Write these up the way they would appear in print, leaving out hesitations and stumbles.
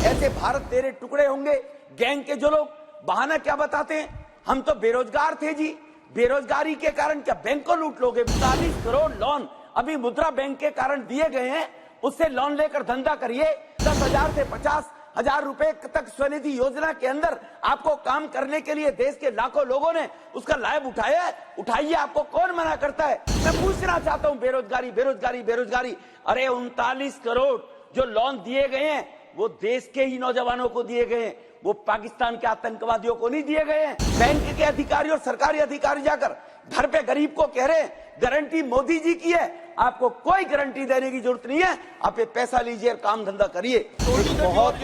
ऐसे भारत तेरे टुकड़े होंगे गैंग के जो लोग बहाना क्या बताते हैं, हम तो बेरोजगार थे जी, बेरोजगारी के कारण क्या बैंक को लूट लोगे। 40 करोड़ लोन अभी मुद्रा बैंक के कारण दिए गए हैं, उससे लोन लेकर धंधा करिए। 10,000 से 50,000 रुपए तक स्वनिधि योजना के अंदर आपको काम करने के लिए देश के लाखों लोगों ने उसका लाभ उठाया है, उठाइए, आपको कौन मना करता है। मैं पूछना चाहता हूं, बेरोजगारी बेरोजगारी बेरोजगारी, अरे 39 करोड़ जो लोन दिए गए हैं वो देश के ही नौजवानों को दिए गए हैं, वो पाकिस्तान के आतंकवादियों को नहीं दिए गए हैं। बैंक के अधिकारी और सरकारी अधिकारी जाकर घर पे गरीब को कह रहे हैं गारंटी मोदी जी की है, आपको कोई गारंटी देने की जरूरत नहीं है, आप ये पैसा लीजिए और काम धंधा करिए। बहुत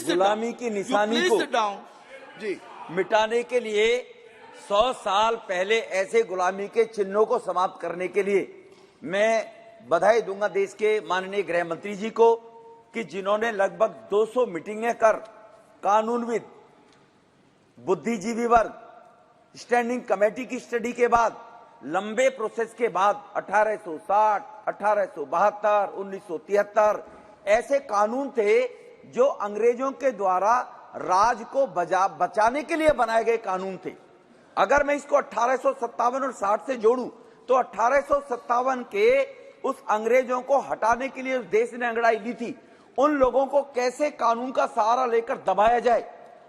गुलामी की निशानी को जी मिटाने के लिए 100 साल पहले ऐसे गुलामी के चिन्हों को समाप्त करने के लिए मैं बधाई दूंगा देश के माननीय गृह मंत्री जी को कि जिन्होंने लगभग 200 मीटिंगें कर कानूनविद, बुद्धिजीवी वर्ग, स्टैंडिंग कमेटी की स्टडी के बाद, लंबे प्रोसेस के बाद 1860, 1872, 1973 ऐसे कानून थे जो अंग्रेजों के द्वारा राज को बचाने के लिए बनाए गए कानून थे। अगर मैं इसको 1857 और 60 से जोड़ूं तो 1857 के उस अंग्रेजों को हटाने के लिए उस देश ने अंगड़ाई ली थी, उन लोगों को कैसे कानून का सहारा लेकर दबाया जाए।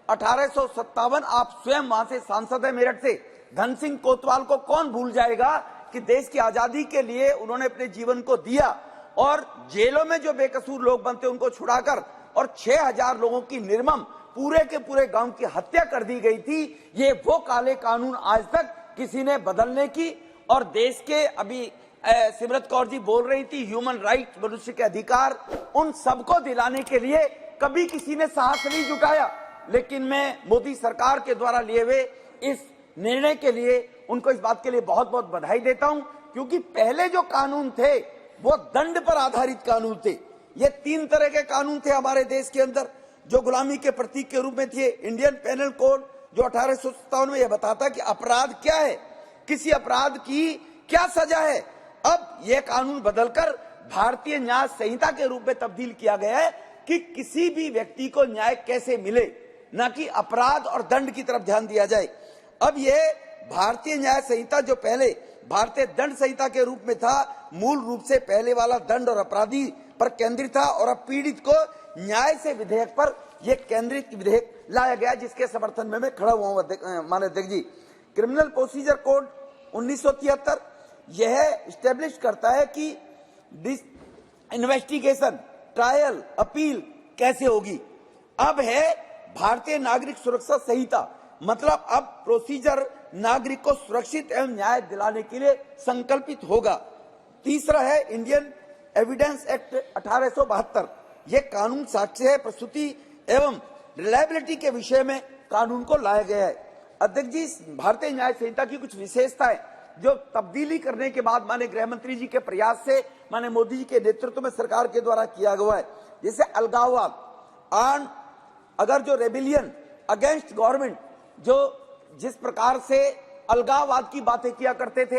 1857 आप स्वयं वहां से सांसद है मेरठ से, धन सिंह कोतवाल को कौन भूल जाएगा कि देश की आजादी के लिए उन्होंने अपने जीवन को दिया और जेलों में जो बेकसूर लोग बनते उनको छुड़ाकर और 6,000 लोगों की निर्मम पूरे के पूरे गांव की हत्या कर दी गई थी। ये वो काले कानून आज तक किसी ने बदलने की, और देश के अभी सिमरत कौर जी बोल रही थी ह्यूमन राइट, मनुष्य के अधिकार, उन सबको दिलाने के लिए कभी किसी ने साहस नहीं जुटाया। लेकिन मैं मोदी सरकार के द्वारा लिए हुए इस निर्णय के लिए उनको इस बात के लिए बहुत बहुत बधाई देता हूं, क्योंकि पहले जो कानून थे वो दंड पर आधारित कानून थे। ये 3 तरह के कानून थे हमारे देश के अंदर जो गुलामी के प्रतीक के रूप में थे। इंडियन पेनल कोड जो 1857 में यह बताता कि अपराध क्या है, किसी अपराध की क्या सजा है। अब यह कानून बदलकर भारतीय न्याय संहिता के रूप में तब्दील किया गया है कि किसी भी व्यक्ति को न्याय कैसे मिले, न कि अपराध और दंड की तरफ ध्यान दिया जाए। अब यह भारतीय न्याय संहिता जो पहले भारतीय दंड संहिता के रूप में था, मूल रूप से पहले वाला दंड और अपराधी पर केंद्रित था, और अब पीड़ित को न्याय से विधेयक पर यह केंद्रित विधेयक लाया गया, जिसके समर्थन में मैं खड़ा हुआ हूं। माननीय अध्यक्ष जी, क्रिमिनल प्रोसीजर कोड 1973 यह स्टैब्लिश करता है कि इन्वेस्टिगेशन, ट्रायल, अपील कैसे होगी। अब है भारतीय नागरिक सुरक्षा संहिता, मतलब अब प्रोसीजर नागरिक को सुरक्षित एवं न्याय दिलाने के लिए संकल्पित होगा। तीसरा है इंडियन एविडेंस एक्ट 1872, यह कानून साक्ष्य प्रस्तुति एवं रिलायबिलिटी के विषय में कानून को लाया गया है। अध्यक्ष जी, भारतीय न्याय संहिता की कुछ विशेषताएं जो तब्दीली करने के बाद माननीय गृह मंत्री जी के प्रयास से माननीय मोदी जी के नेतृत्व में सरकार के द्वारा किया गया है, जैसे अलगाववाद, अगर जो रेबिलियन अगेंस्ट गवर्नमेंट, जो जिस प्रकार से अलगाववाद की बातें किया करते थे,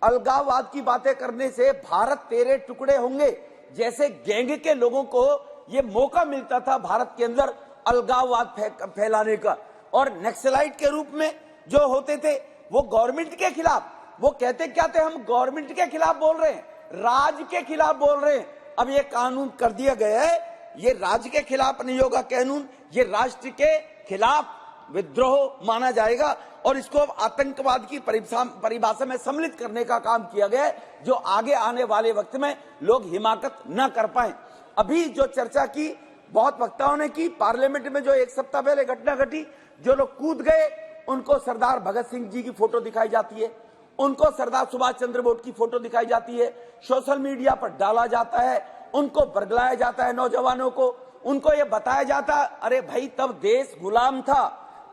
अलगाववाद की बातें करने से भारत तेरे टुकड़े होंगे जैसे गैंग के लोगों को ये मौका मिलता था भारत के अंदर अलगाववाद फैलाने का। और नक्सलाइट के रूप में जो होते थे वो गवर्नमेंट के खिलाफ, वो कहते क्या थे, हम गवर्नमेंट के खिलाफ बोल रहे हैं, राज के खिलाफ बोल रहे हैं। अब ये कानून कर दिया गया है, ये राज्य के खिलाफ नहीं होगा कानून, ये राष्ट्र के खिलाफ विद्रोह माना जाएगा, और इसको अब आतंकवाद की परिभाषा में सम्मिलित करने का काम किया गया है, जो आगे आने वाले वक्त में लोग हिमाकत न कर पाए। अभी जो चर्चा की बहुत वक्ताओं ने की, पार्लियामेंट में जो 1 सप्ताह पहले घटना घटी, जो लोग कूद गए उनको सरदार भगत सिंह जी की फोटो दिखाई जाती है, उनको सरदार सुभाष चंद्र बोस की फोटो दिखाई जाती है, सोशल मीडिया पर डाला जाता है, उनको बरगलाया जाता है नौजवानों को, उनको ये बताया जाता अरे भाई तब देश गुलाम था,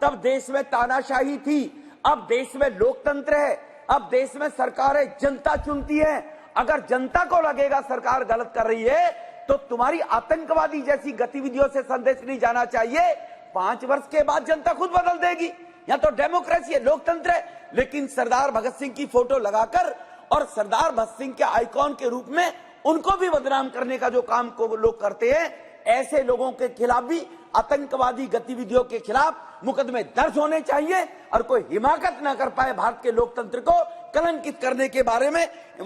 तब देश में तानाशाही थी, अब देश में लोकतंत्र है, अब देश में सरकारें जनता चुनती है। अगर जनता को लगेगा सरकार गलत कर रही है तो तुम्हारी आतंकवादी जैसी गतिविधियों से संदेश नहीं जाना चाहिए। 5 वर्ष के बाद जनता खुद बदल देगी, या तो डेमोक्रेसी है, लोकतंत्र है। लेकिन सरदार भगत सिंह की फोटो लगाकर और सरदार भगत सिंह के आइकॉन के रूप में उनको भी बदनाम करने का जो काम को लोग करते हैं, ऐसे लोगों के खिलाफ भी, आतंकवादी गतिविधियों के खिलाफ मुकदमे दर्ज होने चाहिए और कोई हिमाकत न कर पाए भारत के लोकतंत्र को कलंकित करने के बारे में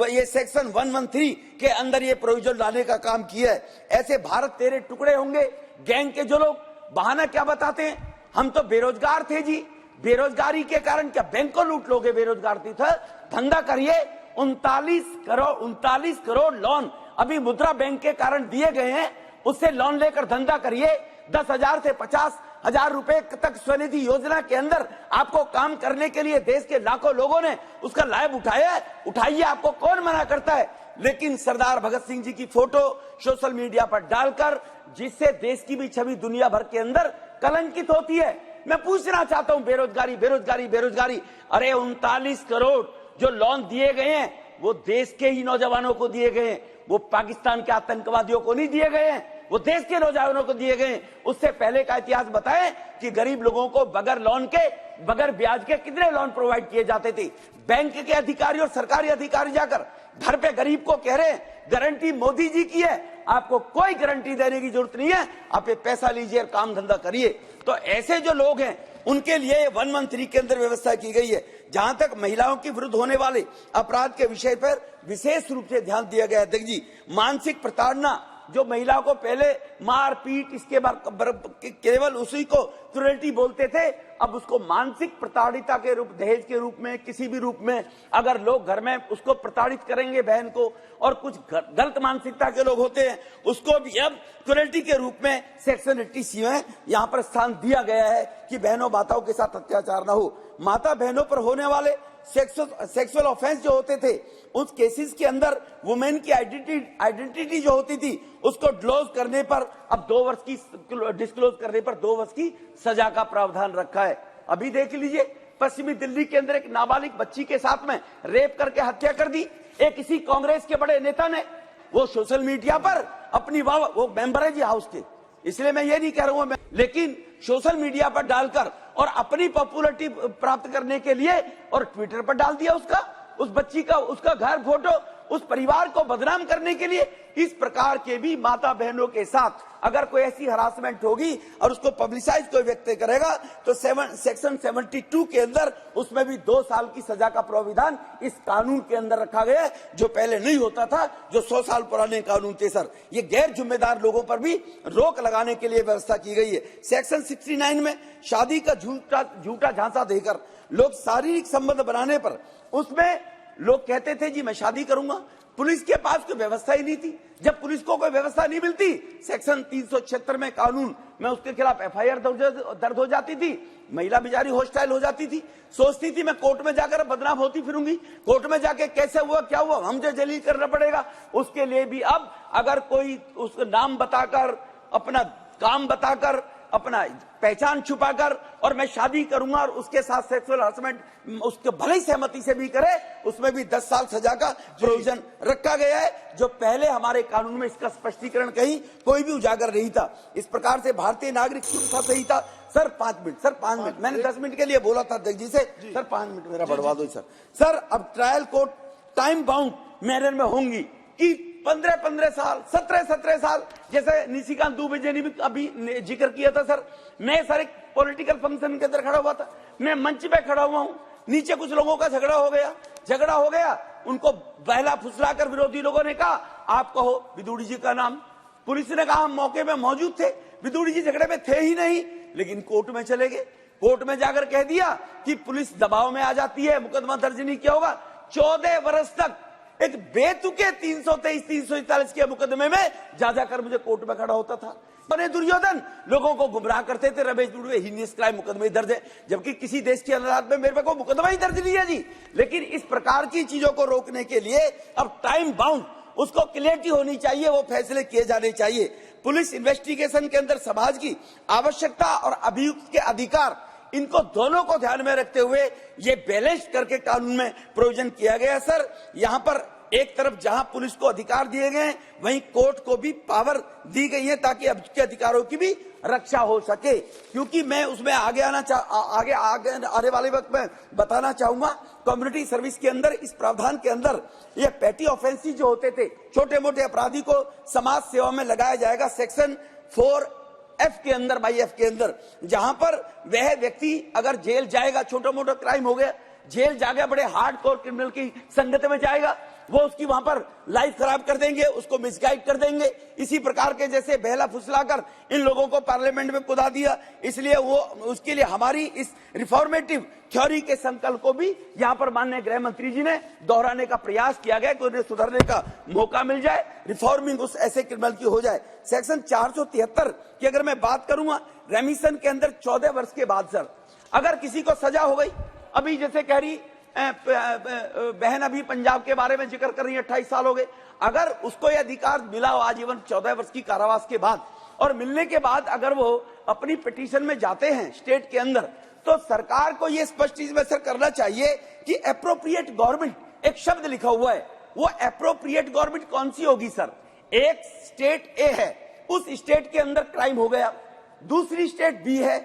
ये सेक्शन 113 के अंदर ये प्रोविजन लाने का काम किया है। ऐसे भारत तेरे टुकड़े होंगे गैंग के जो लोग बहाना क्या बताते हैं, हम तो बेरोजगार थे जी, बेरोजगारी के कारण क्या बैंक को लूट लोगे, बेरोजगार थी था, धंधा करिए। 39 करोड़ लोन अभी मुद्रा बैंक के कारण दिए गए हैं, उससे लोन लेकर धंधा करिए। 10,000 से 50,000 रुपए तक स्वनिधि योजना के अंदर आपको काम करने के लिए देश के लाखों लोगों ने उसका लाभ उठाया है, उठाइए, आपको कौन मना करता है। लेकिन सरदार भगत सिंह जी की फोटो सोशल मीडिया पर डालकर जिससे देश की भी छवि दुनिया भर के अंदर कलंकित होती है। मैं पूछना चाहता हूं, बेरोजगारी बेरोजगारी बेरोजगारी, अरे 39 करोड़ जो लोन दिए गए हैं वो देश के ही नौजवानों को दिए गए हैं, वो पाकिस्तान के आतंकवादियों को नहीं दिए गए हैं, वो देश के नौजवानों को दिए गए। उससे पहले का इतिहास बताएं कि गरीब लोगों को बगैर लोन के, बगैर ब्याज के कितने लोन प्रोवाइड किए जाते थे। बैंक के अधिकारी और सरकारी अधिकारी जाकर घर पे गरीब को कह रहे हैं गारंटी मोदी जी की है, आपको कोई गारंटी देने की जरूरत नहीं है, आप ये पैसा लीजिए और काम धंधा करिए। तो ऐसे जो लोग हैं उनके लिए 113 के अंदर व्यवस्था की गई है। जहां तक महिलाओं के विरुद्ध होने वाले अपराध के विषय पर विशेष रूप से ध्यान दिया गया है। देखिए जी, मानसिक प्रताड़ना, जो महिला को पहले मार पीट, इसके बाद केवल उसी को क्रूरल्टी बोलते थे, अब उसको मानसिक प्रताड़िता के रूप, दहेज के रूप में, किसी भी रूप में अगर लोग घर में उसको प्रताड़ित करेंगे बहन को, और कुछ गलत मानसिकता के लोग होते हैं उसको भी अब क्रूरल्टी के रूप में सेक्शन 80C में यहाँ पर स्थान दिया गया है कि बहनों माताओं के साथ अत्याचार न हो। माता बहनों पर होने वाले सेक्सुअल ऑफेंस जो होते थे उस केसेस के अंदर वुमेन की आइडेंटिटी जो होती थी उसको डिस्क्लोज करने पर अब 2 वर्ष की डिस्क्लोज करने पर 2 वर्ष की सजा का प्रावधान रखा है। अभी देख लीजिए, पश्चिमी दिल्ली के अंदर एक नाबालिग बच्ची के साथ में रेप करके हत्या कर दी एक किसी कांग्रेस के बड़े नेता ने। वो सोशल मीडिया पर अपनी वो मेंबर है जी हाउस के, इसलिए मैं ये नहीं कह रहा हूं, लेकिन सोशल मीडिया पर डालकर और अपनी पॉपुलैरिटी प्राप्त करने के लिए और ट्विटर पर डाल दिया उसका, उस बच्ची का, उसका घर फोटो, उस परिवार को बदनाम करने के लिए। इस प्रकार के भी माता बहनों के साथ अगर कोई ऐसी हरासमेंट होगी और उसको पब्लिसाइज कोई व्यक्ति करेगा तो सेक्शन 72 के अंदर उसमें भी 2 साल की सजा का प्रावधान इस कानून के अंदर रखा गया है, जो पहले नहीं होता था, जो 100 साल पुराने कानून थे। सर, ये गैर जिम्मेदार लोगों पर भी रोक लगाने के लिए व्यवस्था की गई है। सेक्शन 69 में शादी का झूठा झांसा देकर लोग शारीरिक संबंध बनाने पर, उसमें लोग कहते थे जी मैं शादी करूंगा, पुलिस के पास कोई व्यवस्था ही नहीं थी। जब पुलिस को कोई व्यवस्था नहीं मिलती, सेक्शन 376 में कानून में उसके खिलाफ FIR दर्ज हो जाती थी, महिला बेचारी हॉस्टाइल हो जाती थी, सोचती थी मैं कोर्ट में जाकर बदनाम होती फिरूंगी, कोर्ट में जाके कैसे हुआ क्या हुआ मुझे जलील करना पड़ेगा। उसके लिए भी अब अगर कोई उसका नाम बताकर, अपना काम बताकर, अपना पहचान छुपाकर और मैं शादी करूंगा और उसके साथ सेक्सुअल हरासमेंट उसके भले ही सहमति से भी करे, उसमें भी 10 साल सजा का प्रोविजन रखा गया है, जो पहले हमारे कानून में इसका स्पष्टीकरण कहीं कोई भी उजागर नहीं था। इस प्रकार से भारतीय नागरिक सुरक्षा संहिता। सर 5 मिनट, मैंने 10 मिनट के लिए बोला था जगजी से, सर 5 मिनट मेरा बढ़वा दो सर। अब trial court time bound manner में होंगी कि 15 साल, 17 साल, जैसे निशिकांत दुबे जी ने भी अभी जिक्र किया था। सर, मैं सर एक पॉलिटिकल फंक्शन के अंदर खड़ा हुआ था, मैं मंच पे खड़ा हुआ हूं, नीचे कुछ लोगों का झगड़ा हो गया, उनको बहला फुसला कर विरोधी लोगों ने कहा आप कहो विदुड़ी जी का नाम। पुलिस ने कहा हम मौके में मौजूद थे, विदुड़ी जी झगड़े में थे ही नहीं, लेकिन कोर्ट में चले गए, कोर्ट में जाकर कह दिया कि पुलिस दबाव में आ जाती है, मुकदमा दर्ज नहीं किया होगा। 14 वर्ष तक एक बेतुके 323, 341 के मुकदमे में जाकर मुझे कोर्ट में खड़ा होता था। बने दुर्योधन लोगों को गुमराह करते थे, रमेश दुबे हीनियस क्राइम मुकदमे दर्ज है, जबकि किसी देश की अदालत में मेरे पे कोई मुकदमा ही दर्ज नहीं है जी। लेकिन इस प्रकार की चीजों को रोकने के लिए अब टाइम बाउंड, उसको क्लियरिटी होनी चाहिए, वो फैसले किए जाने चाहिए। पुलिस इन्वेस्टिगेशन के अंदर समाज की आवश्यकता और अभियुक्त के अधिकार, इनको दोनों को ध्यान में रखते हुए ये बैलेंस करके कानून में प्रोविजन किया गया। सर, यहाँ पर एक तरफ जहां पुलिस को अधिकार दिए गए वहीं कोर्ट को भी पावर दी गई है ताकि अभियुक्त के अधिकारों की भी रक्षा हो सके। क्योंकि मैं उसमें आगे आने वाले वक्त में बताना चाहूंगा, कम्युनिटी सर्विस के अंदर इस प्रावधान के अंदर ये पेटी ऑफेंसिव जो होते थे, छोटे मोटे अपराधी को समाज सेवा में लगाया जाएगा। सेक्शन 4F के अंदर, बाई F के अंदर, जहां पर वह व्यक्ति अगर जेल जाएगा, छोटा मोटा क्राइम हो गया, जेल जाएगा, बड़े हार्डकोर क्रिमिनल की संगत में जाएगा, वो उसकी वहां पर लाइफ खराब कर देंगे, उसको मिसगाइड कर देंगे। इसी प्रकार के जैसे बहला फुसलाकर इन लोगों को पार्लियामेंट में कुदा दिया, इसलिए वो उसके लिए हमारी इस रिफॉर्मेटिव थ्योरी के संकल्प को भी यहाँ पर माननीय गृह मंत्री जी ने दोहराने का प्रयास किया गया कि उन्हें सुधरने का मौका मिल जाए, रिफॉर्मिंग उस ऐसे क्रिमिनल की हो जाए। सेक्शन 473 की अगर मैं बात करूंगा, रेमिशन के अंदर 14 वर्ष के बाद सर अगर किसी को सजा हो गई, अभी जैसे कह रही बहन अभी पंजाब के बारे में जिक्र कर रही है, 28 साल हो गए, अगर उसको यह अधिकार मिला हो आजीवन 14 वर्ष की कारावास के बाद, और मिलने के बाद अगर वो अपनी पिटीशन में जाते हैं स्टेट के अंदर, तो सरकार को यह स्पष्ट इसमें सर करना चाहिए कि एप्रोप्रिएट गवर्नमेंट, एक शब्द लिखा हुआ है, वो एप्रोप्रिएट गवर्नमेंट कौन सी होगी सर? एक स्टेट ए है, उस स्टेट के अंदर क्राइम हो गया, दूसरी स्टेट बी है,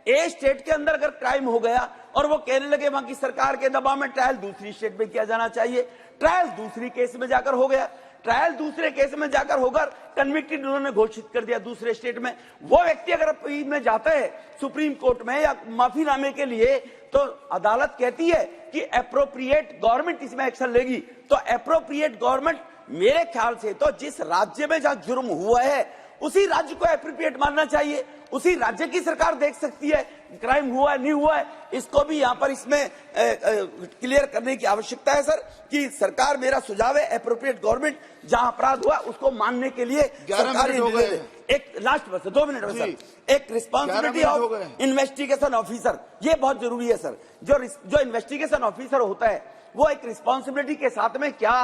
ए स्टेट के अंदर अगर क्राइम हो गया और वो कहने लगे वहां की सरकार के दबाव में ट्रायल दूसरी स्टेट में किया जाना चाहिए, ट्रायल दूसरी केस में जाकर हो गया, ट्रायल दूसरे केस में जाकर होकर कन्विक्टेड उन्होंने घोषित कर दिया दूसरे स्टेट में, वो व्यक्ति अगर अपील में जाता है सुप्रीम कोर्ट में या माफीनामे के लिए, तो अदालत कहती है कि एप्रोप्रिएट गवर्नमेंट इसमें एक्शन लेगी। तो एप्रोप्रिएट गवर्नमेंट मेरे ख्याल से तो जिस राज्य में जहां जुर्म हुआ है उसी राज्य को एप्रोप्रिएट मानना चाहिए, उसी राज्य की सरकार देख सकती है क्राइम हुआ है नहीं हुआ है। इसको भी यहाँ पर इसमें क्लियर करने की आवश्यकता है सर कि सरकार, मेरा सुझाव है एप्रोप्रिएट गवर्नमेंट जहां अपराध हुआ उसको मानने के लिए सरकार एक लास्ट बस 2 मिनट में सर, एक रिस्पॉन्सिबिलिटी ऑफ इन्वेस्टिगेशन ऑफिसर, ये बहुत जरूरी है सर। जो इन्वेस्टिगेशन ऑफिसर होता है वो एक रिस्पॉन्सिबिलिटी के साथ में क्या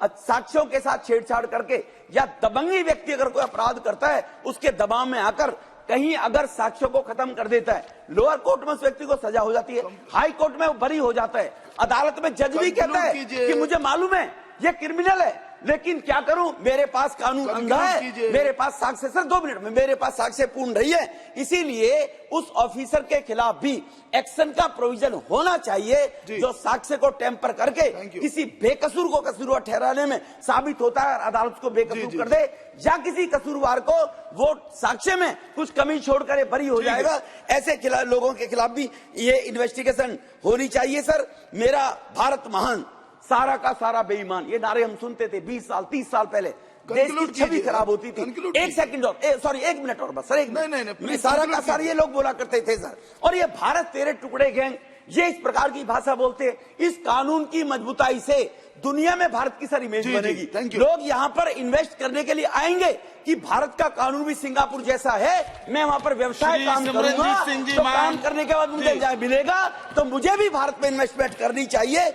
साक्ष्यों के साथ छेड़छाड़ करके या दबंगी व्यक्ति अगर कोई अपराध करता है उसके दबाव में आकर कहीं अगर साक्ष्यों को खत्म कर देता है, लोअर कोर्ट में उस व्यक्ति को सजा हो जाती है, हाई कोर्ट में वो बरी हो जाता है, अदालत में जज भी कहता है कि मुझे मालूम है ये क्रिमिनल है, लेकिन क्या करूं, मेरे पास कानून अंधा है, मेरे पास साक्ष्य, सर 2 मिनट में, मेरे पास साक्ष्य पूर्ण रही है, इसीलिए उस ऑफिसर के खिलाफ भी एक्शन का प्रोविजन होना चाहिए जो साक्ष्य को टेम्पर करके किसी बेकसूर को कसूरवार ठहराने में साबित होता है और अदालत को बेकसूर कर दे, या किसी कसूरवार को वो साक्ष्य में कुछ कमी छोड़कर ये बरी हो जाएगा, ऐसे लोगों के खिलाफ भी ये इन्वेस्टिगेशन होनी चाहिए। सर मेरा भारत महान, सारा का सारा बेईमान, ये नारे हम सुनते थे 20 साल 30 साल पहले, देश की छवि खराब होती थी। एक सेकंड और सॉरी 1 मिनट और बस सर, नहीं, सारा का सारा ये लोग बोला करते थे सर, और ये भारत तेरे टुकड़े गैंग, ये इस प्रकार की भाषा बोलते हैं। इस कानून की मजबूताई से दुनिया में भारत की सर इमेज बनेगी, लोग यहाँ पर इन्वेस्ट करने के लिए आएंगे कि भारत का कानून भी सिंगापुर जैसा है, मैं वहां पर व्यवसाय काम करूंगा, तो काम करने के बाद मुझे मिलेगा, तो मुझे भी भारत में इन्वेस्टमेंट करनी चाहिए।